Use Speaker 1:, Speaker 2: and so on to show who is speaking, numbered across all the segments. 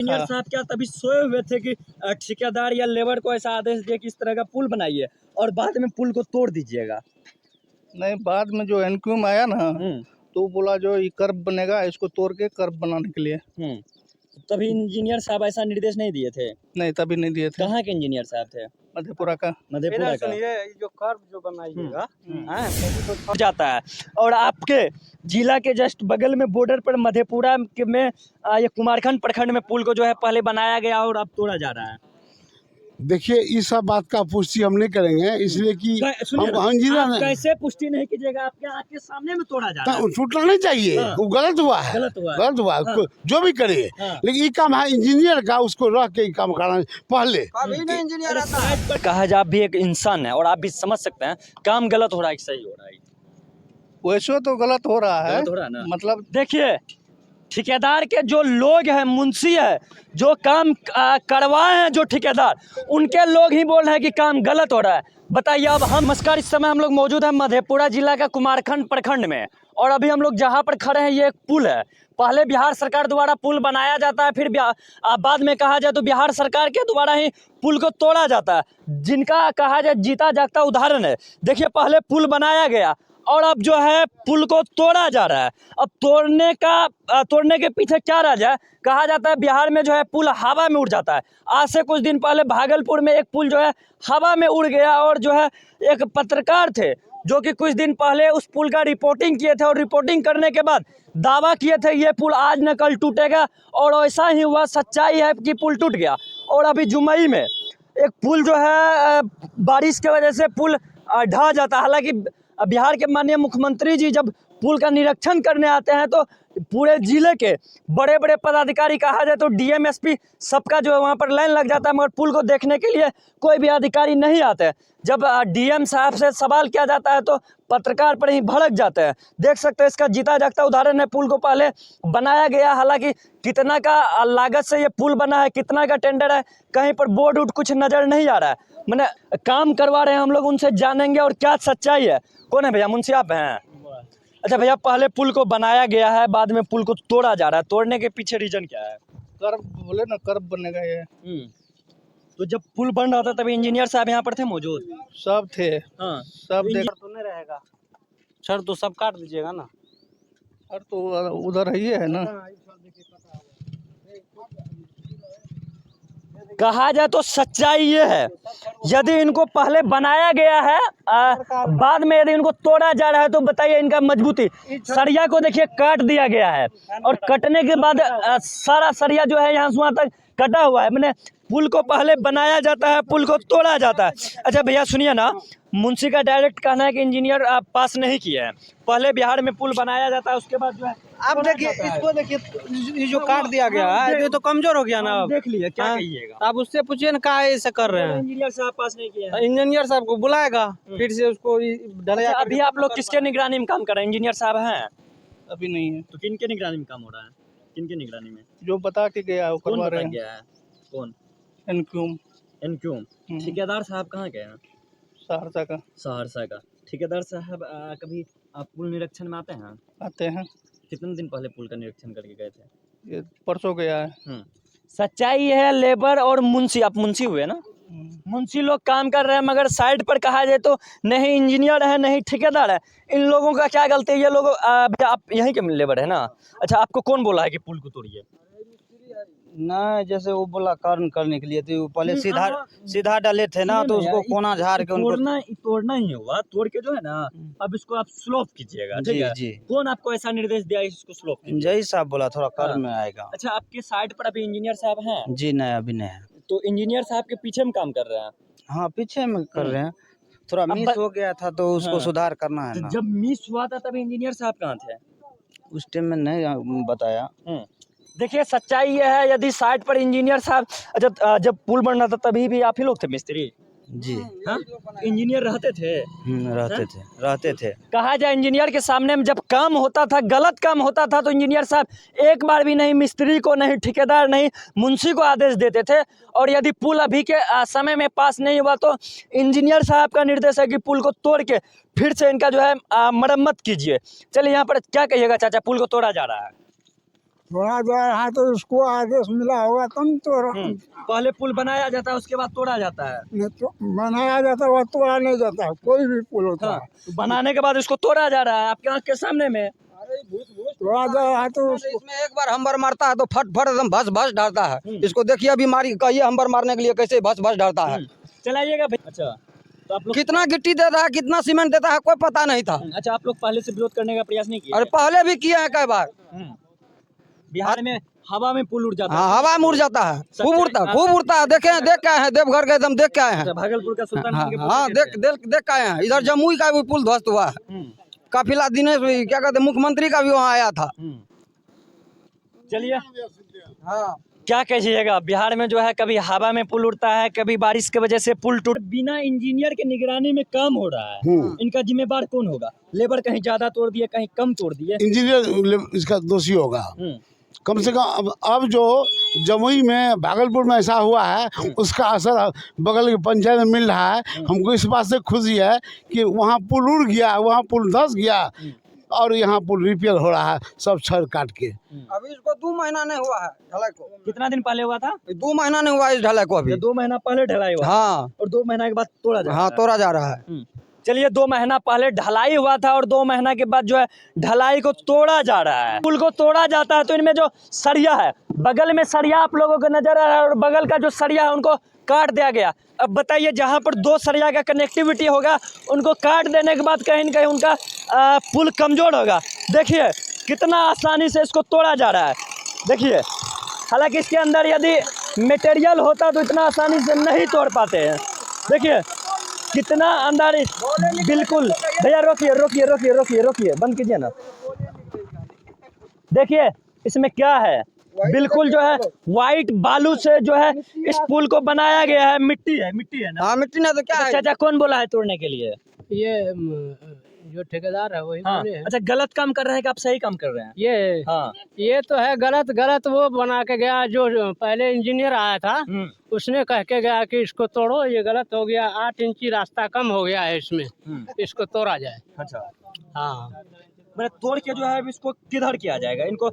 Speaker 1: Engineer साहब क्या तभी सोए हुए थे कि ठेकेदार या लेबर को ऐसा आदेश दिया कि इस तरह का पुल बनाइए और बाद में पुल को तोड़ दीजिएगा?
Speaker 2: नहीं, बाद में जो एनक्यूएम आया ना
Speaker 1: हम्म
Speaker 2: तो बोला जो ये कर्ब बनेगा इसको तोड़ के कर्ब बनाने के लिए।
Speaker 1: तभी इंजीनियर साहब ऐसा निर्देश नहीं दिए थे?
Speaker 2: नहीं, तभी नहीं दिए थे।
Speaker 1: कहाँ के इंजीनियर साहब थे?
Speaker 2: मधेपुरा का।
Speaker 1: मधेपुरा का।
Speaker 3: सुनिए, जो कर्व जो बनाइएगा
Speaker 1: हो जाता है और आपके जिला के जस्ट बगल में बॉर्डर पर मधेपुरा में ये कुमारखंड प्रखंड में पुल को जो है पहले बनाया गया और अब तोड़ा जा रहा है।
Speaker 4: देखिए इस सब बात का पुष्टि हम नहीं करेंगे, इसलिए कि
Speaker 1: आप कैसे पुष्टि नहीं कीजिएगा? आपके आँख के सामने में तोड़ा जा रहा है।
Speaker 4: टूटना नहीं चाहिए।
Speaker 1: हाँ।
Speaker 4: वो गलत हुआ है, गलत हुआ है।
Speaker 1: हाँ।
Speaker 4: जो भी करे,
Speaker 1: हाँ।
Speaker 4: लेकिन ये काम है इंजीनियर का, उसको रह के ये काम कराना पहले।
Speaker 3: कभी नहीं इंजीनियर आता है।
Speaker 1: कहा जा, आप भी एक इंसान है और आप भी समझ सकते हैं काम गलत हो रहा है कि सही हो रहा है।
Speaker 2: वैसे तो गलत हो रहा है,
Speaker 1: गलत हो रहा है ना?
Speaker 2: मतलब
Speaker 1: देखिए ठेकेदार के जो लोग हैं, मुंशी है, जो काम करवाए हैं, जो ठेकेदार, उनके लोग ही बोल रहे हैं कि काम गलत हो रहा है। बताइए अब हम नमस्कार, इस समय हम लोग मौजूद हैं मधेपुरा जिला का कुमारखंड प्रखंड में और अभी हम लोग जहां पर खड़े हैं ये एक पुल है। पहले बिहार सरकार द्वारा पुल बनाया जाता है, फिर बाद में कहा जाए तो बिहार सरकार के द्वारा ही पुल को तोड़ा जाता है, जिनका कहा जाए जीता जागता उदाहरण है। देखिए पहले पुल बनाया गया और अब जो है पुल को तोड़ा जा रहा है। अब तोड़ने के पीछे क्या राज है? कहा जाता है बिहार में जो है पुल हवा में उड़ जाता है। आज से कुछ दिन पहले भागलपुर में एक पुल जो है हवा में उड़ गया और जो है एक पत्रकार थे जो कि कुछ दिन पहले उस पुल का रिपोर्टिंग किए थे और रिपोर्टिंग करने के बाद दावा किए थे ये पुल आज न कल टूटेगा और ऐसा ही हुआ। सच्चाई है कि पुल टूट गया और अभी जुमई में एक पुल जो है बारिश की वजह से पुल ढह जाता है। हालांकि बिहार के माननीय मुख्यमंत्री जी जब पुल का निरीक्षण करने आते हैं तो पूरे जिले के बड़े बड़े पदाधिकारी, कहा जाए तो डीएम एसपी, सबका जो है वहाँ पर लाइन लग जाता है, मगर पुल को देखने के लिए कोई भी अधिकारी नहीं आते। जब डीएम साहब से सवाल किया जाता है तो पत्रकार पर ही भड़क जाते हैं। देख सकते हैं इसका जीता जागता उदाहरण है। पुल को पहले बनाया गया, हालांकि कितना का लागत से ये पुल बना है, कितना का टेंडर है, कहीं पर बोर्ड उड कुछ नजर नहीं आ रहा है। मैंने काम करवा रहे हैं हम लोग, उनसे जानेंगे और क्या सच्चाई है। कौन है भैया? मुंशी आप हैं? अच्छा भैया, पहले पुल को बनाया गया है, बाद में पुल को तोड़ा जा रहा है, तोड़ने के पीछे रीजन क्या है?
Speaker 2: कर्ब बोले ना, कर्ब बनेगा ये।
Speaker 1: तो जब पुल बन रहा था तभी इंजीनियर साहब यहाँ पर थे मौजूद?
Speaker 2: सब थे।
Speaker 1: हाँ।
Speaker 2: सब देख
Speaker 3: तो नहीं रहेगा सर, तो सब काट दीजिएगा ना।
Speaker 2: सर तो उधर ही है ना।
Speaker 1: कहा जाए तो सच्चाई ये है, यदि इनको पहले बनाया गया है, बाद में यदि इनको तोड़ा जा रहा है तो बताइए इनका मजबूती। सरिया को देखिए काट दिया गया है और कटने के बाद सारा सरिया जो है यहाँ से वहाँ तक कटा हुआ है। मैंने पुल को पहले बनाया जाता है, पुल को तोड़ा जाता है। अच्छा भैया सुनिए ना, मुंशी का डायरेक्ट कहना है कि इंजीनियर आप पास नहीं किए हैं। पहले बिहार में पुल बनाया जाता है, उसके बाद जो है
Speaker 3: आप देखिए इसको, देखिए ये जो काट दिया गया है ये तो कमजोर हो गया ना। अब
Speaker 1: देख लीजिए क्या कहिएगा।
Speaker 3: आप उससे पूछिए ना कहा ऐसे कर रहे हैं।
Speaker 1: इंजीनियर साहब पास नहीं किए हैं।
Speaker 3: इंजीनियर साहब को बुलाएगा, फिर से उसको
Speaker 1: अच्छा, अभी आप लोग किसके निगरानी में काम कर रहे हैं? इंजीनियर साहब हैं?
Speaker 2: अभी नहीं है।
Speaker 1: तो किनके निगरानी में काम हो रहा है? किनके निगरानी में?
Speaker 2: जो बता के गया है वो
Speaker 1: कौन
Speaker 2: करवा
Speaker 1: बता
Speaker 2: रहे हैं।
Speaker 1: गया है? कौन?
Speaker 2: NQM
Speaker 1: NQM. ठेकेदार साहब कहाँ गए हैं?
Speaker 2: सहरसा का।
Speaker 1: सहरसा का। ठेकेदार साहब कभी पुल निरीक्षण में आते हैं?
Speaker 2: आते हैं।
Speaker 1: कितने दिन पहले पुल का निरीक्षण करके गए थे?
Speaker 2: ये परसों गया है।
Speaker 1: सच्चाई है, लेबर और मुंशी, आप मुंशी हुए ना, मुंशी लोग काम कर रहे हैं, मगर साइड पर कहा जाए तो नहीं इंजीनियर है नहीं ठेकेदार है। इन लोगों का क्या गलती है? ये लोग आप यहीं के लेबर है ना? अच्छा, आपको कौन बोला है कि पुल को तोड़िए?
Speaker 3: ना, जैसे वो बोला कर्न करने के लिए तो पहले सीधा डाले थे ना, तो उसको कोना झाड़ के उनको
Speaker 1: तोड़ना ही हुआ। तोड़ के जो है ना, अब इसको आप स्लोप कीजिएगा। ठीक है
Speaker 3: जी।
Speaker 1: कौन आपको ऐसा निर्देश दिया इसको स्लोप कीजिए?
Speaker 3: जय साहब बोला थोड़ा कर्न में आएगा।
Speaker 1: अच्छा, आपके साइड पर अभी इंजीनियर साहब हैं?
Speaker 3: जी नहीं, अभी नहीं है।
Speaker 1: तो इंजीनियर साहब के पीछे में काम कर रहे हैं?
Speaker 3: हाँ, पीछे में कर रहे हैं। थोड़ा मिस हो गया था तो उसको सुधार करना है ना।
Speaker 1: जब मिस हुआ था तभी इंजीनियर साहब कहाँ थे?
Speaker 3: उस टाइम में नहीं बताया।
Speaker 1: देखिए सच्चाई ये है, यदि साइट पर इंजीनियर साहब जब पुल बन रहा था तभी भी आप ही लोग थे मिस्त्री?
Speaker 3: जी
Speaker 1: हाँ, इंजीनियर रहते थे?
Speaker 3: रहते थे।
Speaker 1: कहा जाए इंजीनियर के सामने में जब काम होता था, गलत काम होता था तो इंजीनियर साहब एक बार भी नहीं मिस्त्री को, नहीं ठेकेदार, नहीं मुंशी को आदेश देते थे। और यदि पुल अभी के समय में पास नहीं हुआ तो इंजीनियर साहब का निर्देश है कि पुल को तोड़ के फिर से इनका जो है मरम्मत कीजिए। चलिए यहाँ पर क्या कहिएगा चाचा, पुल को तोड़ा जा रहा है?
Speaker 5: तोड़ा जा रहा है तो उसको आदेश मिला होगा तब तो
Speaker 1: पहले पुल बनाया जाता है उसके बाद तोड़ा जाता है।
Speaker 5: नहीं तो बनाया जाता है, वह तोड़ा नहीं जाता है, कोई भी पुल होता
Speaker 1: हाँ,
Speaker 5: है
Speaker 1: तो बनाने के बाद उसको तोड़ा जा रहा है आपके आँख के सामने में।
Speaker 5: तोड़ा जा रहा है तो उसको
Speaker 3: इसमें एक बार हम्बर मारता है तो फट फट एकदम भस भस डालता है। इसको देखिए अभी मारी कहिए हम्बर मारने के लिए कैसे भस भस डालता है।
Speaker 1: चलाइएगा भाई। अच्छा तो आप लोग
Speaker 3: कितना गिट्टी देता है कितना सीमेंट देता है कोई पता नहीं था।
Speaker 1: अच्छा आप लोग पहले से विरोध करने का प्रयास नहीं किया?
Speaker 3: और पहले भी किया है कई बार।
Speaker 1: बिहार में हवा में पुल उड़ जाता है।
Speaker 3: हाँ हवा में उड़ जाता है, खूब उड़ता है। देख के आए हैं देवघर के एकदम देख के आए हैं।
Speaker 1: अच्छा, भागलपुर का सुल्तानगंज के पुल
Speaker 3: हाँ
Speaker 1: पे
Speaker 3: देख के आए हैं। इधर जमुई का भी पुल ध्वस्त हुआ है। काफिला दिनेश भी क्या कहते मुख्यमंत्री का भी वहाँ आया था।
Speaker 1: चलिए
Speaker 3: हाँ
Speaker 1: क्या कहिएगा, बिहार में जो है कभी हवा में पुल उड़ता है, कभी बारिश की वजह से पुल टूट, बिना इंजीनियर के निगरानी में काम हो रहा है। इनका जिम्मेदार कौन होगा? लेबर कहीं ज्यादा तोड़ दिए कहीं कम तोड़ दिए,
Speaker 4: इंजीनियर इसका दोषी होगा कम से कम। अब जो जमुई में भागलपुर में ऐसा हुआ है उसका असर बगल के पंचायत में मिल रहा है। हमको इस बात से खुशी है कि वहाँ पुल उड़ गया, वहाँ पुल धंस गया और यहाँ पुल रिपेयर हो रहा है सब छड़ काट के।
Speaker 3: अभी इसको 2 महीना नहीं हुआ है ढलाई को।
Speaker 1: कितना दिन पहले हुआ था?
Speaker 3: 2 महीना नहीं हुआ इस ढलाई को अभी।
Speaker 1: 2 महीना पहले ढलाई हुआ
Speaker 3: हाँ
Speaker 1: और 2 महीना के बाद तोड़ा जा रहा
Speaker 3: हाँ
Speaker 1: है।
Speaker 3: तोड़ा जा रहा है।
Speaker 1: चलिए 2 महीना पहले ढलाई हुआ था और 2 महीना के बाद जो है ढलाई को तोड़ा जा रहा है। पुल को तोड़ा जाता है तो इनमें जो सरिया है, बगल में सरिया आप लोगों को नजर आ रहा है और बगल का जो सरिया है उनको काट दिया गया। अब बताइए जहाँ पर 2 सरिया का कनेक्टिविटी होगा उनको काट देने के बाद कहीं न कहीं उनका पुल कमजोर होगा। देखिए कितना आसानी से इसको तोड़ा जा रहा है। देखिए हालांकि इसके अंदर यदि मटेरियल होता तो इतना आसानी से नहीं तोड़ पाते हैं। देखिए कितना अंदर, बिल्कुल भैया रोकिए रोकिए रोकिए रोकिए रोकिए बंद कीजिए ना। देखिए इसमें क्या है, बिल्कुल जो है वाइट बालू से जो है इस पुल को बनाया गया है। मिट्टी है ना?
Speaker 3: हाँ मिट्टी नहीं तो क्या है।
Speaker 1: चाचा कौन बोला है तोड़ने के लिए?
Speaker 6: ये जो ठेकेदार है वही
Speaker 1: हाँ।
Speaker 6: बोले हैं।
Speaker 1: अच्छा गलत काम कर रहे हैं कि आप सही काम कर रहे हैं? हाँ
Speaker 6: ये तो है गलत वो बना के गया। जो पहले इंजीनियर आया था उसने कह के गया कि इसको तोड़ो, ये गलत हो गया। 8 इंची रास्ता कम हो गया है इसमें, इसको तोड़ा जाए।
Speaker 1: अच्छा
Speaker 6: हाँ
Speaker 1: मैंने तोड़ के जो है इसको किधर किया जाएगा? इनको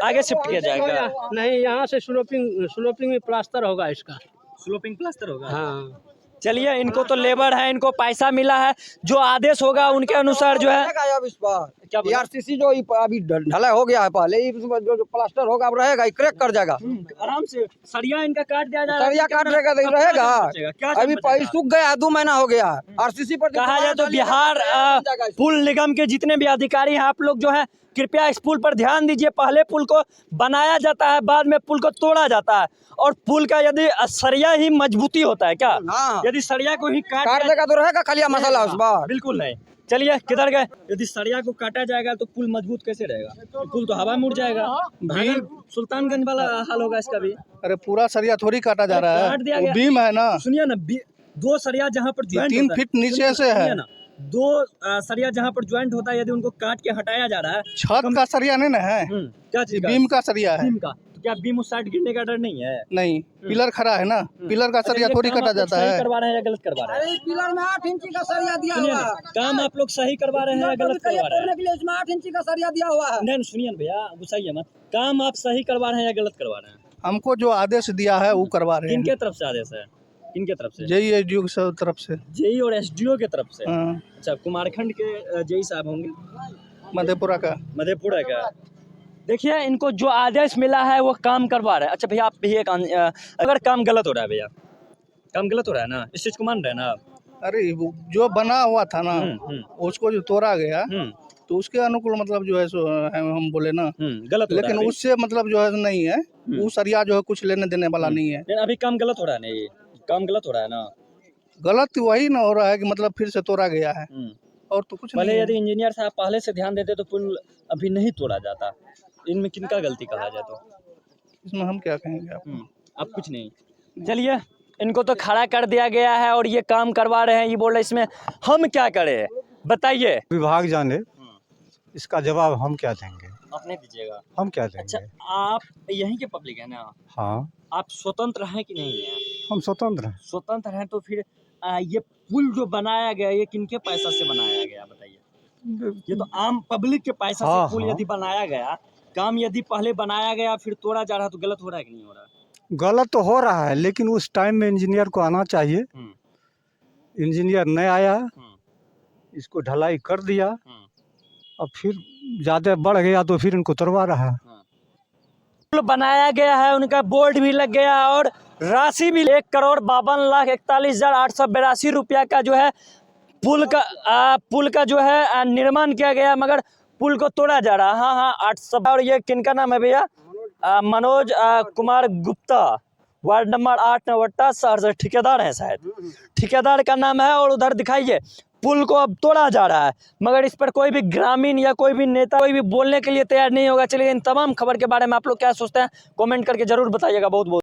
Speaker 1: आगे शिफ्ट किया जाएगा?
Speaker 6: नहीं, यहाँ से स्लोपिंग में प्लास्टर होगा इसका।
Speaker 1: स्लोपिंग प्लास्टर होगा।
Speaker 6: हाँ
Speaker 1: चलिए इनको तो लेबर है, इनको पैसा मिला है, जो आदेश होगा उनके अनुसार जो है
Speaker 3: अब इस पर आरसीसी जो अभी ढलाई हो गया है पहले जो प्लास्टर होगा अब रहेगा, क्रैक कर जाएगा।
Speaker 1: आराम से सरिया इनका काट दिया जा रहा है।
Speaker 3: सरिया काट रहेगा तो रहेगा। अभी सूख गया, 2 महीना हो गया। आरसीसी पर
Speaker 1: कहा जाए तो बिहार पुल निगम के जितने भी अधिकारी हैं आप लोग जो है कृपया इस पुल पर ध्यान दीजिए। पहले पुल को बनाया जाता है, बाद में पुल को तोड़ा जाता है। और पुल का यदि सरिया ही मजबूती होता है क्या?
Speaker 3: हाँ।
Speaker 1: यदि सरिया को ही काट
Speaker 3: देगा तो रहेगा खाली मसाला उस बार।
Speaker 1: बिल्कुल नहीं। चलिए किधर गए? यदि सरिया को काटा जाएगा तो पुल मजबूत कैसे रहेगा? पुल तो हवा में उड़ जाएगा। सुल्तानगंज वाला हाल होगा इसका भी।
Speaker 2: अरे पूरा सरिया थोड़ी काटा जा रहा
Speaker 1: काट दिया
Speaker 2: है,
Speaker 1: गया।
Speaker 2: वो बीम है ना।
Speaker 1: सुनिए ना, 2 सरिया जहाँ पर ज्वाइंट
Speaker 2: 3 फीट नीचे से है।
Speaker 1: 2 सरिया जहाँ पर ज्वाइंट होता है यदि उनको काट के हटाया जा रहा है।
Speaker 2: छत का सरिया नहीं ना है,
Speaker 1: क्या चीज का?
Speaker 2: बीम का सरिया है।
Speaker 1: बीम का। तो क्या बीम उस साइड गिरने का डर नहीं है?
Speaker 2: नहीं, पिलर खड़ा है ना, पिलर का सरिया थोड़ी कटा जाता है।
Speaker 1: करवा रहे हैं या गलत करवा रहे हैं?
Speaker 3: पिलर में 8 इंची का सरिया दिया
Speaker 1: सुनिए
Speaker 3: हुआ
Speaker 1: ना,
Speaker 3: है।
Speaker 1: काम आप लोग सही करवा रहे हैं या गलत करवा रहे हैं?
Speaker 3: के लिए इसमें 8 इंची का सरिया दिया हुआ है।
Speaker 1: नहीं सुनिए ना भैया, गुस्साइए मत। काम आप सही करवा रहे हैं या गलत करवा रहे हैं?
Speaker 2: हमको जो आदेश दिया है वो करवा रहे हैं।
Speaker 1: किनके तरफ से आदेश है? किनके तरफ से?
Speaker 2: जेई एसडीओ की तरफ से।
Speaker 1: जेई और एसडीओ के तरफ से?
Speaker 2: हाँ,
Speaker 1: अच्छा कुमारखंड के जेई साहब होंगे,
Speaker 2: मधेपुरा का।
Speaker 1: मधेपुरा का। देखिए इनको जो आदेश मिला है वो काम करवा रहे हैं। अच्छा भैया आप भी एक अगर काम गलत हो रहा है, भैया काम गलत हो रहा है ना, इस चीज को मान रहे हैं ना आप?
Speaker 2: अरे वो जो बना हुआ था ना उसको जो तोड़ा गया तो उसके अनुकूल मतलब जो है सो हम बोले ना
Speaker 1: गलत हो रहा
Speaker 2: लेकिन
Speaker 1: है
Speaker 2: उससे मतलब जो है नहीं है, वो सरिया जो है कुछ लेने देने वाला नहीं है।
Speaker 1: लेकिन अभी काम गलत हो रहा है ना, ये काम गलत हो रहा है ना?
Speaker 2: गलत वही ना हो रहा है कि मतलब फिर से तोड़ा गया है और तो कुछ
Speaker 1: पहले
Speaker 2: नहीं है।
Speaker 1: यदि इंजीनियर साहब पहले से ध्यान देते तो पुल अभी नहीं तोड़ा जाता। इनमें किनका गलती कहा जाए तो?
Speaker 2: इसमें हम क्या कहेंगे आपको?
Speaker 1: अब कुछ नहीं। चलिए इनको तो खड़ा कर दिया गया है और ये काम करवा रहे हैं। ये बोल रहे इसमें हम क्या करें बताइए?
Speaker 7: विभाग जाने, इसका जवाब हम क्या देंगे?
Speaker 1: आप नहीं दीजिएगा?
Speaker 7: हम क्या
Speaker 1: अच्छा
Speaker 7: देंगे?
Speaker 1: आप यहीं के पब्लिक है ना,
Speaker 7: हाँ
Speaker 1: आप स्वतंत्र हैं कि नहीं है?
Speaker 7: हम स्वतंत्र हैं।
Speaker 1: स्वतंत्र हैं तो फिर ये पुल जो बनाया गया ये किनके पैसा से बनाया गया बताइए? ये तो आम पब्लिक के पैसा
Speaker 7: हाँ,
Speaker 1: से पुल
Speaker 7: हाँ।
Speaker 1: यदि बनाया गया काम यदि पहले बनाया गया फिर तोड़ा जा रहा तो गलत हो रहा है कि नहीं हो रहा?
Speaker 7: गलत तो हो रहा है, लेकिन उस टाइम में इंजीनियर को आना चाहिए। इंजीनियर नहीं आया, इसको ढलाई कर दिया, अब फिर ज़्यादा बढ़ गया तो फिर इनको तोड़वा रहा है।
Speaker 1: पुल बनाया गया है, उनका बोर्ड भी लग गया और राशि भी 1,52,41,882 रुपया का जो है पुल का जो है निर्माण किया गया, मगर पुल को तोड़ा जा रहा है। हाँ 800। और ये किनका नाम है भैया? मनोज कुमार गुप्ता, वार्ड नंबर 8 नवट्टा सहरसा, ठेकेदार है शायद, ठेकेदार का नाम है। और उधर दिखाइए पुल को अब तोड़ा जा रहा है, मगर इस पर कोई भी ग्रामीण या कोई भी नेता कोई भी बोलने के लिए तैयार नहीं होगा। चलिए इन तमाम खबर के बारे में आप लोग क्या सोचते हैं कमेंट करके जरूर बताइएगा। बहुत बहुत